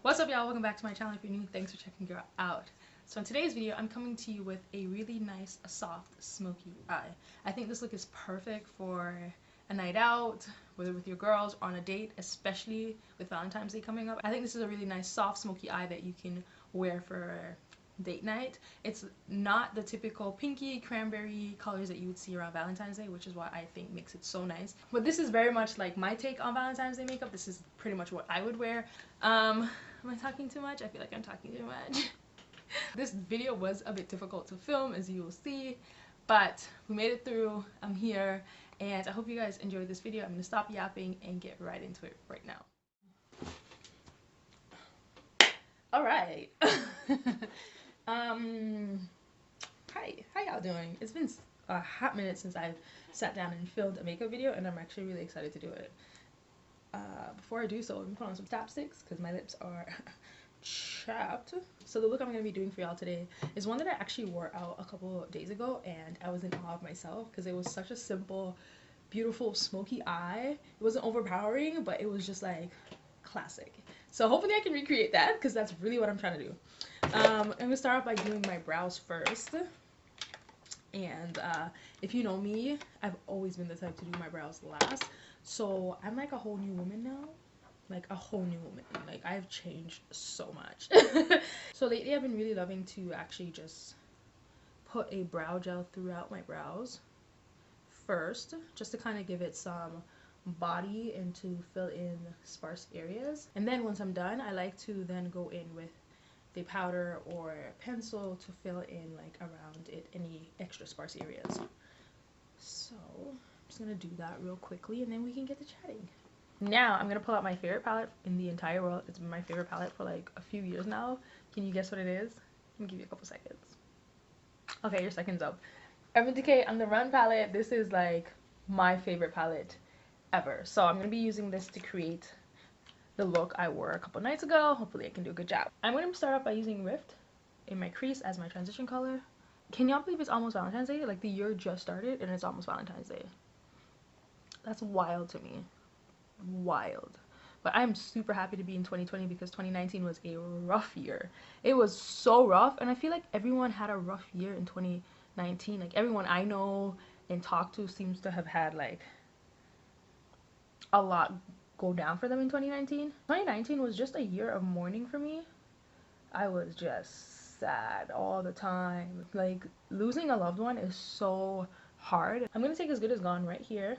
What's up, y'all? Welcome back to my channel. If you're new, thanks for checking it out. So in today's video, I'm coming to you with a really nice, soft, smoky eye. I think this look is perfect for a night out, whether with your girls or on a date, especially with Valentine's Day coming up. I think this is a really nice, soft, smoky eye that you can wear for date night. It's not the typical pinky cranberry colors that you would see around Valentine's Day, which is what I think makes it so nice. But this is very much like my take on Valentine's Day makeup. This is pretty much what I would wear. Am I talking too much? I feel like I'm talking too much. This video was a bit difficult to film, as you will see, but we made it through. I'm here, and I hope you guys enjoyed this video. I'm gonna stop yapping and get right into it right now. All right. Hi, how y'all doing? It's been a hot minute since I've sat down and filmed a makeup video, and I'm actually really excited to do it. Before I do so, I'm put on some chapsticks because my lips are chapped. So the look I'm going to be doing for y'all today is one that I actually wore out a couple of days ago, and I was in awe of myself because it was such a simple, beautiful, smoky eye. It wasn't overpowering, but it was just like classic. So hopefully I can recreate that because that's really what I'm trying to do. I'm going to start off by doing my brows first. And if you know me, I've always been the type to do my brows last. So I'm like a whole new woman now. Like a whole new woman. Like I've changed so much. So lately I've been really loving to actually just put a brow gel throughout my brows first, just to kind of give it some body and to fill in sparse areas. And then once I'm done, I like to then go in with the powder or pencil to fill in like around it any extra sparse areas. So I'm just gonna do that real quickly and then we can get to chatting. Now I'm gonna pull out my favorite palette in the entire world. It's been my favorite palette for like a few years now. Can you guess what it is? Let me give you a couple seconds. Okay, your second's up. Urban Decay on the Run palette. This is like my favorite palette ever. So I'm gonna be using this to create the look I wore a couple nights ago. Hopefully I can do a good job. I'm gonna start off by using Rift in my crease as my transition color. Can y'all believe it's almost Valentine's Day? Like the year just started and it's almost Valentine's Day. That's wild to me. Wild. But I'm super happy to be in 2020 because 2019 was a rough year. It was so rough, and I feel like everyone had a rough year in 2019. Like everyone I know and talk to seems to have had like a lot go down for them in 2019. 2019 was just a year of mourning for me. I was just sad all the time. Like losing a loved one is so hard. I'm gonna take As Good As Gone right here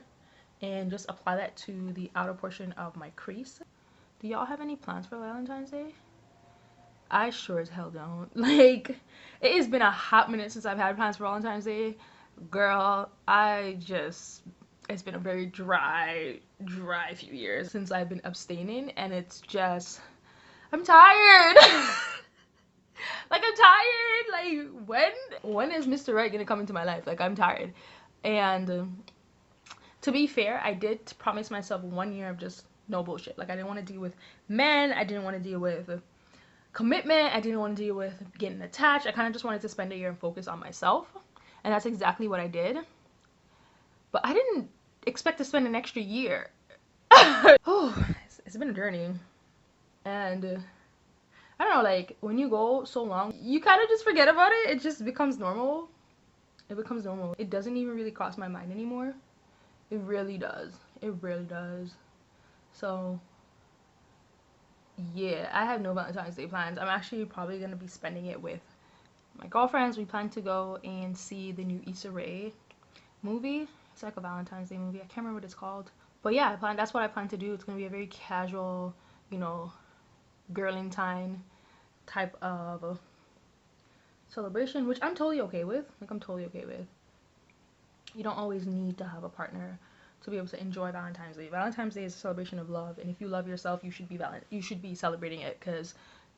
and just apply that to the outer portion of my crease. Do y'all have any plans for Valentine's Day? I sure as hell don't. Like, it has been a hot minute since I've had plans for Valentine's Day. Girl, it's been a very dry few years since I've been abstaining, and it's just, I'm tired. Like, I'm tired. Like, when is Mr. Right gonna come into my life? Like, I'm tired. And to be fair, I did promise myself 1 year of just no bullshit. Like, I didn't want to deal with men. I didn't want to deal with commitment. I didn't want to deal with getting attached. I kind of just wanted to spend a year and focus on myself. And that's exactly what I did. But I didn't expect to spend an extra year. Oh, it's been a journey. And I don't know, like, when you go so long, you kind of just forget about it. It just becomes normal. It becomes normal. It doesn't even really cross my mind anymore. It really does. It really does. So, yeah, I have no Valentine's Day plans. I'm actually probably going to be spending it with my girlfriends. We plan to go and see the new Issa Rae movie. It's like a Valentine's Day movie. I can't remember what it's called. But yeah, that's what I plan to do. It's going to be a very casual, you know, girling time type of celebration, which I'm totally okay with. Like, I'm totally okay with. You don't always need to have a partner to be able to enjoy Valentine's Day. Valentine's Day is a celebration of love, and if you love yourself, you should be celebrating it, because,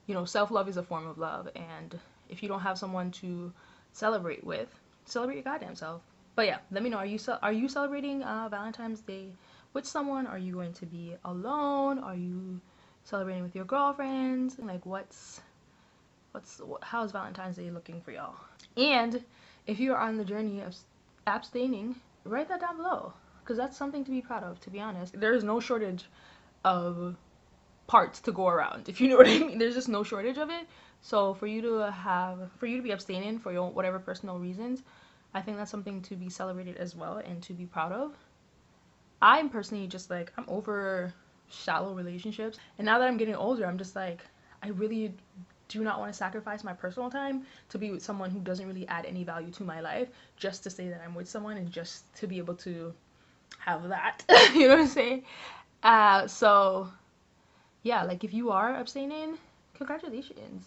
you know, self-love is a form of love, and if you don't have someone to celebrate with, celebrate your goddamn self. But yeah, let me know, are you celebrating Valentine's Day with someone? Are you going to be alone? Are you celebrating with your girlfriends? Like, how's Valentine's Day looking for y'all? And if you're on the journey of abstaining, write that down below, because that's something to be proud of, to be honest. There's no shortage of parts to go around, if you know what I mean. There's just no shortage of it. So for you to be abstaining for your whatever personal reasons, I think that's something to be celebrated as well and to be proud of. I'm personally just like, I'm over shallow relationships, and now that I'm getting older, I'm just like, I really do not want to sacrifice my personal time to be with someone who doesn't really add any value to my life just to say that I'm with someone and just to be able to have that. You know what I'm saying? So yeah, like if you are abstaining, congratulations.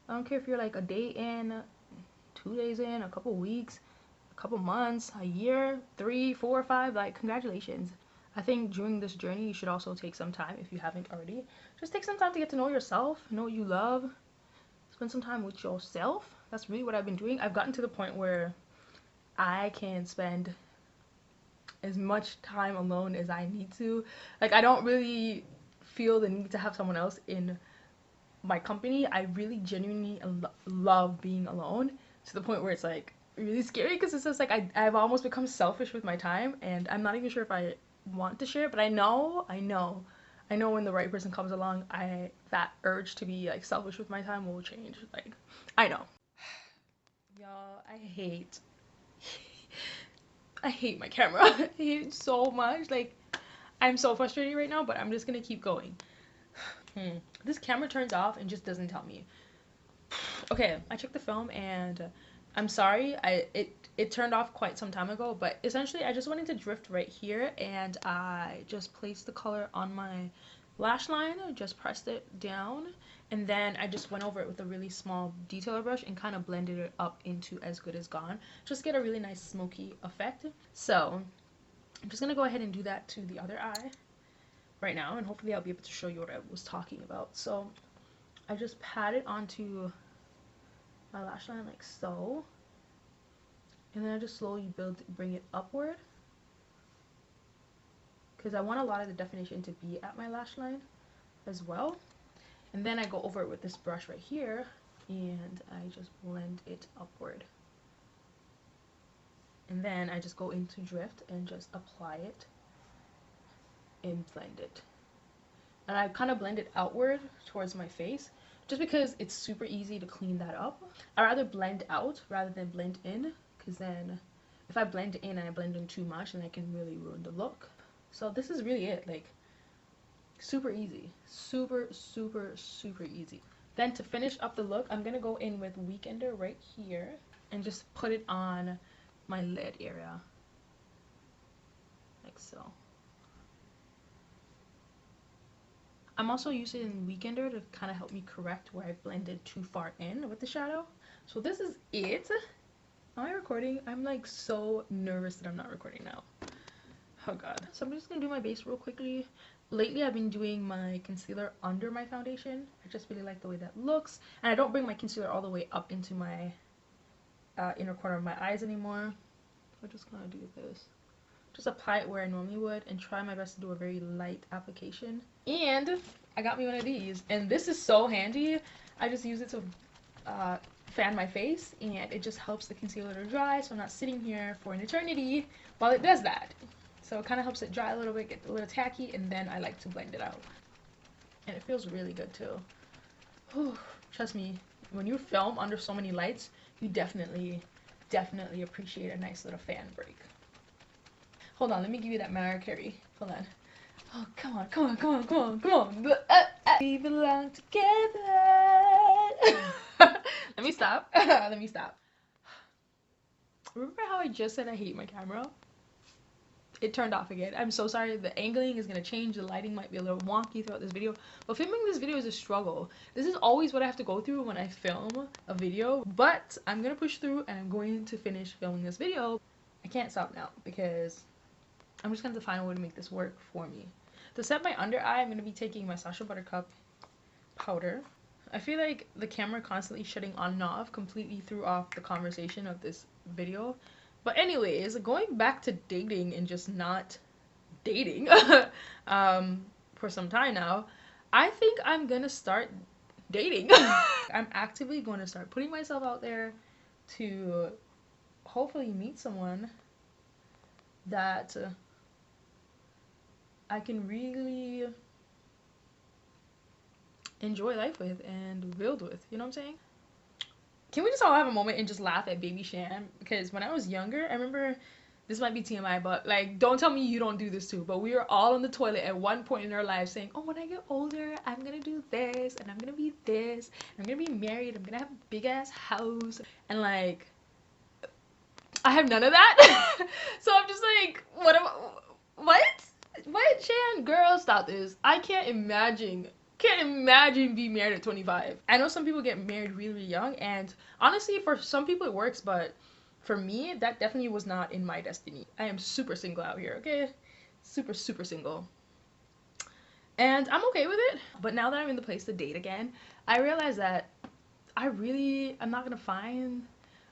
I don't care if you're like a day in, 2 days in, a couple weeks, a couple months, a year, 3, 4, 5, like congratulations. I think during this journey you should also take some time, if you haven't already, just take some time to get to know yourself, know what you love, spend some time with yourself. That's really what I've been doing. I've gotten to the point where I can spend as much time alone as I need to. Like, I don't really feel the need to have someone else in my company. I really genuinely love being alone, to the point where it's like really scary, because it's just like I've almost become selfish with my time, and I'm not even sure if I want to share it, but I know when the right person comes along, that urge to be like selfish with my time will change. Like, I know. Y'all, I hate my camera. I hate it so much. Like, I'm so frustrated right now, but I'm just gonna keep going. This camera turns off and just doesn't tell me. Okay, I checked the film, and I'm sorry. It turned off quite some time ago, but essentially I just went into drift right here, and I just placed the color on my lash line, just pressed it down, and then I just went over it with a really small detailer brush and kind of blended it up into As Good As Gone, just get a really nice smoky effect. So I'm just gonna go ahead and do that to the other eye right now, and hopefully I'll be able to show you what I was talking about. So I just pat it onto my lash line like so, and then I just slowly bring it upward, because I want a lot of the definition to be at my lash line as well. And then I go over it with this brush right here, and I just blend it upward. And then I just go into drift and just apply it and blend it. And I kind of blend it outward towards my face, just because it's super easy to clean that up. I rather blend out rather than blend in, because then if I blend in and I blend in too much, then I can really ruin the look. So this is really it. Like, super easy, super easy. Then to finish up the look, I'm gonna go in with Weekender right here and just put it on my lid area like so. I'm also using Weekender to kind of help me correct where I blended too far in with the shadow. So this is it. Am I recording? I'm like so nervous that I'm not recording now. Oh god. So I'm just gonna do my base real quickly. Lately I've been doing my concealer under my foundation. I just really like the way that looks. And I don't bring my concealer all the way up into my inner corner of my eyes anymore. I'm just gonna do this. Just apply it where I normally would and try my best to do a very light application. And I got me one of these, and this is so handy. I just use it to fan my face, and it just helps the concealer to dry, so I'm not sitting here for an eternity while it does that. So it kind of helps it dry a little bit, get a little tacky, and then I like to blend it out. And it feels really good too. Whew, trust me, when you film under so many lights, you definitely appreciate a nice little fan break. Hold on, let me give you that Mariah Carey. Hold on. Oh, come on. We belong together. Let me stop. Let me stop. Remember how I just said I hate my camera? It turned off again. I'm so sorry. The angling is going to change. The lighting might be a little wonky throughout this video. But filming this video is a struggle. This is always what I have to go through when I film a video. But I'm going to push through, and I'm going to finish filming this video. I can't stop now because I'm just going to find a way to make this work for me. To set my under eye, I'm going to be taking my Sacha Buttercup powder. I feel like the camera constantly shutting on and off completely threw off the conversation of this video. But anyways, going back to dating and just not dating for some time now, I think I'm going to start dating. I'm actively going to start putting myself out there to hopefully meet someone that I can really enjoy life with and build with. You know what I'm saying? Can we just all have a moment and just laugh at baby Shaa-Ann? Because when I was younger, I remember, this might be TMI, but like, don't tell me you don't do this too. But we were all on the toilet at one point in our lives saying, oh, when I get older, I'm gonna do this, and I'm gonna be this, and I'm gonna be married, I'm gonna have a big ass house. And like, I have none of that. So I'm just like, what? What, Shan? Girl, stop this. I can't imagine being married at 25. I know some people get married really, really young, and honestly, for some people it works, but for me, that definitely was not in my destiny. I am super single out here, okay? Super, super single. And I'm okay with it. But now that I'm in the place to date again, I realize that I'm not gonna find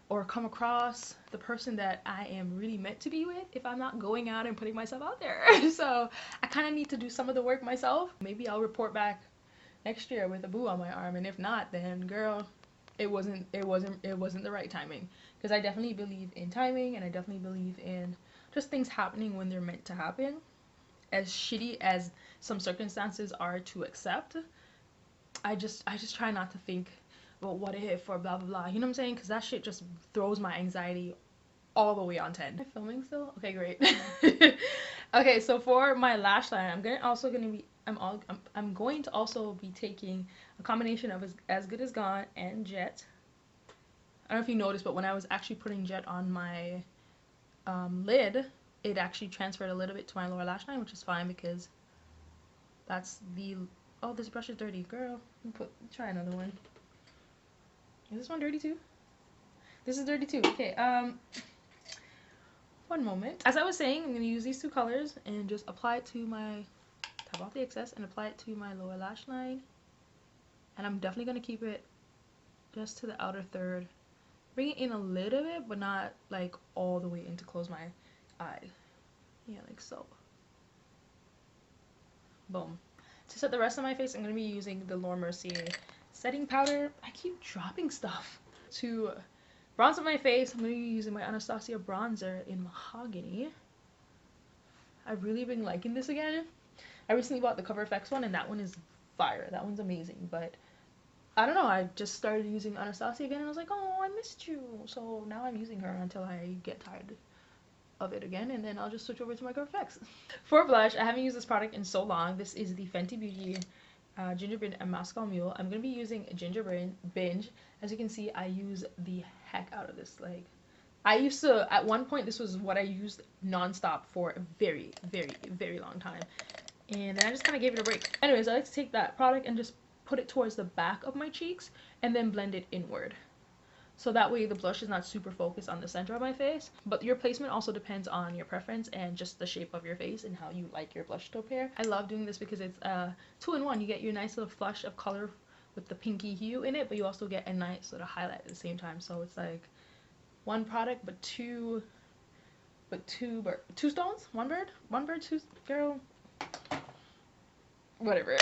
or come across the person that I am really meant to be with if I'm not going out and putting myself out there. So I kind of need to do some of the work myself. Maybe I'll report back next year with a boo on my arm, and if not, then girl, it wasn't the right timing. Because I definitely believe in timing, and I definitely believe in just things happening when they're meant to happen. As shitty as some circumstances are to accept, I just try not to think, well, what if, or blah blah blah, you know what I'm saying? Because that shit just throws my anxiety all the way on 10. Am I filming still? Okay, great. Okay, so for my lash line, I'm going to also be taking a combination of As Good As Gone and Jet. I don't know if you noticed, but when I was actually putting Jet on my lid, it actually transferred a little bit to my lower lash line, which is fine because that's the... Oh, this brush is dirty. Girl, try another one. Is this one dirty too? This is dirty too. Okay, one moment. As I was saying, I'm going to use these two colors and just apply it to my... Tap off the excess and apply it to my lower lash line. And I'm definitely going to keep it just to the outer third. Bring it in a little bit, but not like all the way in to close my eye. Yeah, like so. Boom. To set the rest of my face, I'm going to be using the Laura Mercier setting powder. I keep dropping stuff. To bronze up my face, I'm going to be using my Anastasia bronzer in Mahogany. I've really been liking this again. I recently bought the Cover FX one, and that one is fire. That one's amazing. But I don't know, I just started using Anastasia again, and I was like, oh, I missed you. So now I'm using her until I get tired of it again, and then I'll just switch over to my Cover FX. For blush, I haven't used this product in so long. This is the Fenty Beauty Gingerbread and Moscow Mule. I'm going to be using Gingerbread Binge. As you can see, I use the heck out of this. Like, I used to, at one point, this was what I used nonstop for a very, very, very long time. And then I just kind of gave it a break. Anyways, I like to take that product and just put it towards the back of my cheeks and then blend it inward. So that way the blush is not super focused on the center of my face. But your placement also depends on your preference and just the shape of your face and how you like your blush to appear. I love doing this because it's 2-in-1. You get your nice little flush of color with the pinky hue in it, but you also get a nice sort of highlight at the same time. So it's like one product, but two stones? One bird, two, girl, whatever.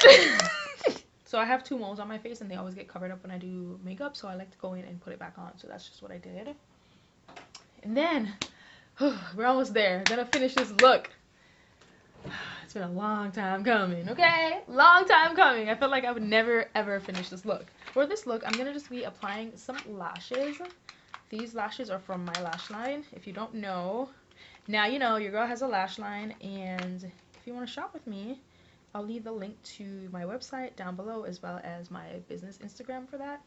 So I have two moles on my face, and they always get covered up when I do makeup, so I like to go in and put it back on. So that's just what I did. And then we're almost there. Gonna finish this look. It's been a long time coming, okay? Long time coming. I felt like I would never ever finish this look. For this look, I'm gonna just be applying some lashes. These lashes are from my lash line. If you don't know, now you know. Your girl has a lash line, and if you want to shop with me, I'll leave the link to my website down below, as well as my business Instagram for that.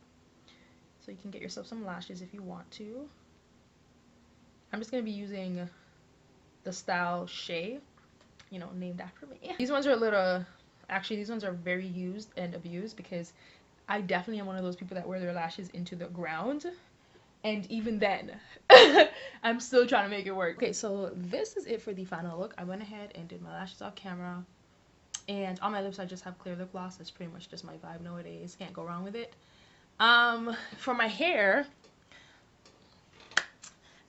So you can get yourself some lashes if you want to. I'm just going to be using the style Shaa, you know, named after me. These ones are a little, actually these ones are very used and abused, because I definitely am one of those people that wear their lashes into the ground. And even then, I'm still trying to make it work. Okay, so this is it for the final look. I went ahead and did my lashes off camera. And on my lips, I just have clear lip gloss. That's pretty much just my vibe nowadays. Can't go wrong with it. For my hair,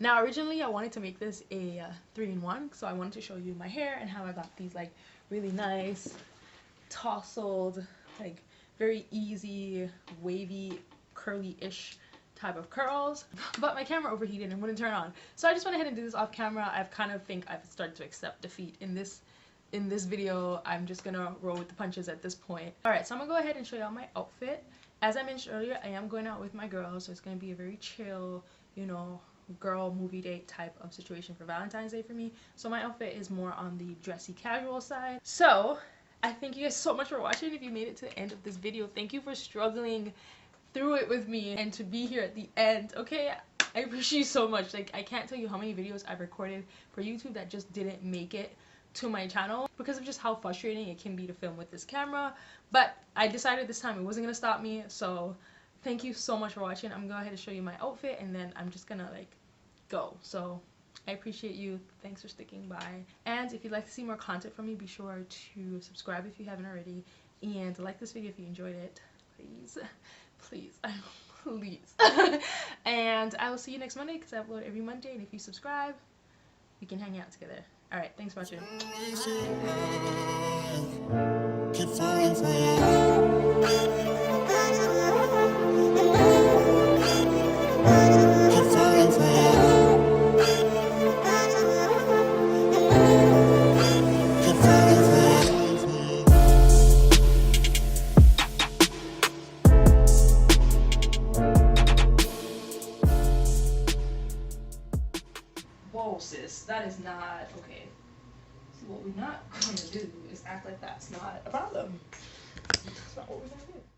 now originally I wanted to make this a 3-in-1. So I wanted to show you my hair and how I got these like really nice, tousled, like very easy, wavy, curly-ish type of curls. But my camera overheated and wouldn't turn on. So I just went ahead and did this off camera. I've started to accept defeat in this in this video, I'm just gonna roll with the punches at this point. Alright, so I'm gonna go ahead and show y'all my outfit. As I mentioned earlier, I am going out with my girls, so it's gonna be a very chill, you know, girl movie date type of situation for Valentine's Day for me. So my outfit is more on the dressy casual side. So I thank you guys so much for watching. If you made it to the end of this video, thank you for struggling through it with me and to be here at the end. Okay, I appreciate you so much. Like, I can't tell you how many videos I've recorded for YouTube that just didn't make it to my channel because of just how frustrating it can be to film with this camera. But I decided this time it wasn't gonna stop me, so thank you so much for watching. I'm gonna go ahead and show you my outfit and then I'm just gonna like go. So I appreciate you. Thanks for sticking by. And if you'd like to see more content from me, be sure to subscribe if you haven't already, and like this video if you enjoyed it. Please, please, please. And I will see you next Monday because I upload every Monday, and if you subscribe, we can hang out together. Alright, thanks for watching. Keep falling for Whoa, sis, that is not okay. So what we're not gonna do is act like that's not a problem. That's not what we're gonna do.